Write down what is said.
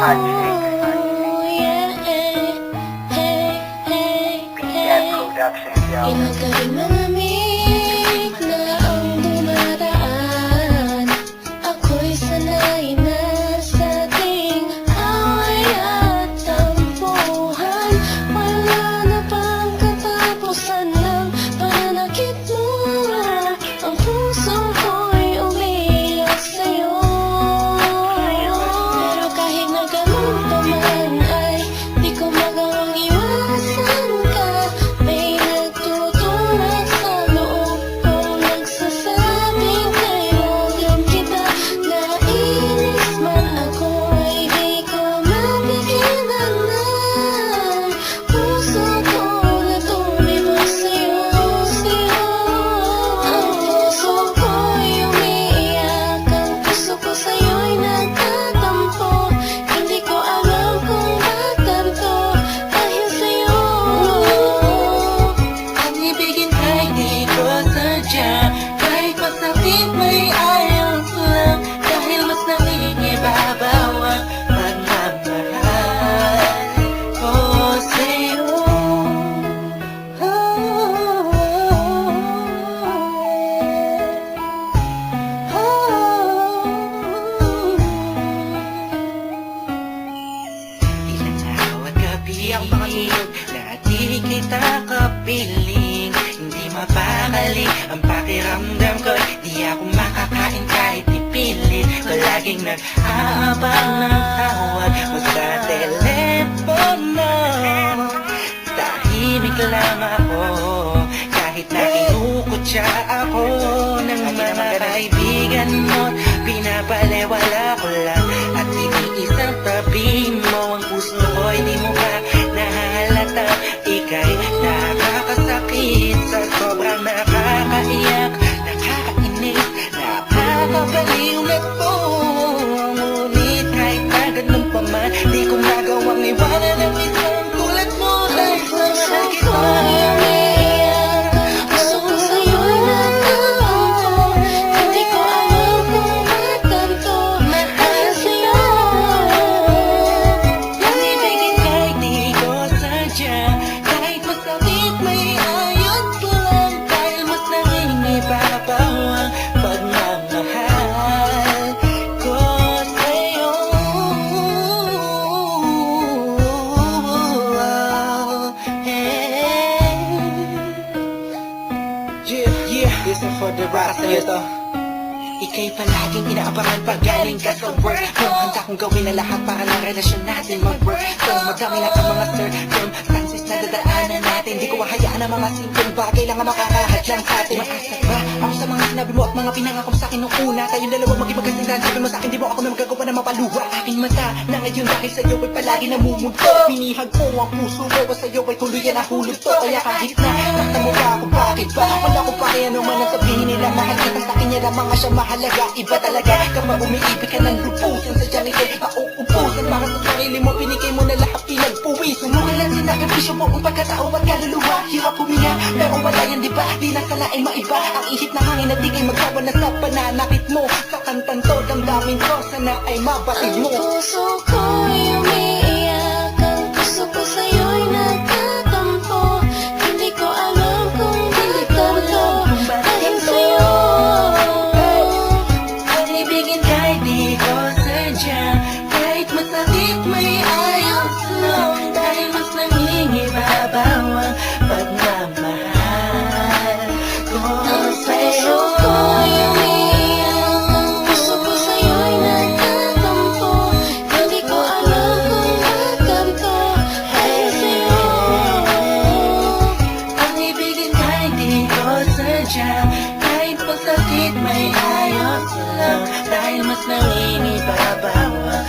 yeah, hey, hey, hey. Kinagaling malamig na ang dumadaan. Ako'y sanay na sa ating away at tampuhan. Wala na bang katapusan ng pananakit mo? Ang puso ko'y umiiyak sa'yo. Pero kahit na ganun pa man ay di ko magawang iwasan ka. May nagtutulak sa loob kong nagsasabing kailangan kita. Nainis man ako ay di ko mapigilan ng puso ko na tumibok sa'yo, sa'yo. Ang puso ko'y umiiyak, ang puso ko sa'yo'y nagtatampo. Hindi ko alam kung ba't ganito dahil sa'yo. Ang ibigin ay di ko sadya, kahit masakit may ayaw ko lang. Dahil mas nangingibabaw ang pagmamahal ko sa'yo. Ilang araw at gabi ang makatulog na di kita kapiling. Hindi mapakali ang pakiramdam ko, di ako makakain kahit ipilit ko. Laging nag-aabang ng tawag mo sa telepono. Tahimik lang ako kahit na kinukutya ako ng mga kaibigan mo. Pinapalewala ko lang at iniisang tabi mo. Ang puso ko'y di mo pa nahalata. Ika'y nakakasakit sa sobrang nakakaiyak, nakakainis, nakakabaliw na to. Ngunit kahit na ganun pa man, di ko magawang iwanan ang isang tulad mo. Dahil sa mahal kita. Puso ko sa'yo'y nagtatampo. Hindi ko alam kung ba't ganito dahil sa'yo. Ang ibigin kahit di ko sadya, kahit masakit may ayos ko lang. Dahil mas nangingibabaw ang pagmamahal ko sa'yo. Yeah, this is for the rap sa'yo to. Ika'y palaging inaabangan pag galing ka sa work. Kung handa kong gawin na lahat para ng relasyon natin mag-work. So madami na ang mga circumstances na dadaanan natin. Di ko hahayaan ang mga simpleng bagay lang ang makakahadlang sa atin. Maasa ba ako sa mga sinabi mo at mga pinangako mo sa akin nung una? Tayong dalawa maging magkasindahan. Sabi mo sa akin, di mo ako na magagawa na mapaluwa. Aking mata na ngayon dahil sa'yo ay palagi namumugto. Pinihag ko ang puso ko at sa'yo ay tuluyan ang hulog to. Kaya kahit na nakita mo ba ako, bakit ba? Wala ko pa kaya ano man ang sabihin nila. Mahal kita sa akin niya lamang siya mahalaga. Iba talaga kapag umiibig ka ng lupusan. Sadyang ika'y mauupusan. Para sa sarili mo, pinigay mo na lahat pinagpuwis. Sumugal lang sinakripisyo mo ang pagkatao at kaluluwa. Hirap huminga, pero wala yan diba? Di nasalain maiba ang ihip na hangin at di kay magsawa na sa pananakit mo. Sa kantang to, damdamin ko, sana ay mabatid mo. Ang puso ko'y umiiyak, ang puso ko sa'yo'y nagtatampo. Hindi ko alam kung ba't ganito dahil sa'yo. Ang ibigin kahit di ko sadya, kahit masakit may ayos lang. Dahil mas nangingibabaw ang pagmamahal ko Ang puso sa'yo. ko'y umiiyak, ang puso ko sa'yo'y nagtatampo. Hindi ko alam kung ba't ganito dahil sa'yo. Ang ibigin kahit di ko sadya, kahit masakit may ayos lang. Dahil mas nangingibabaw ang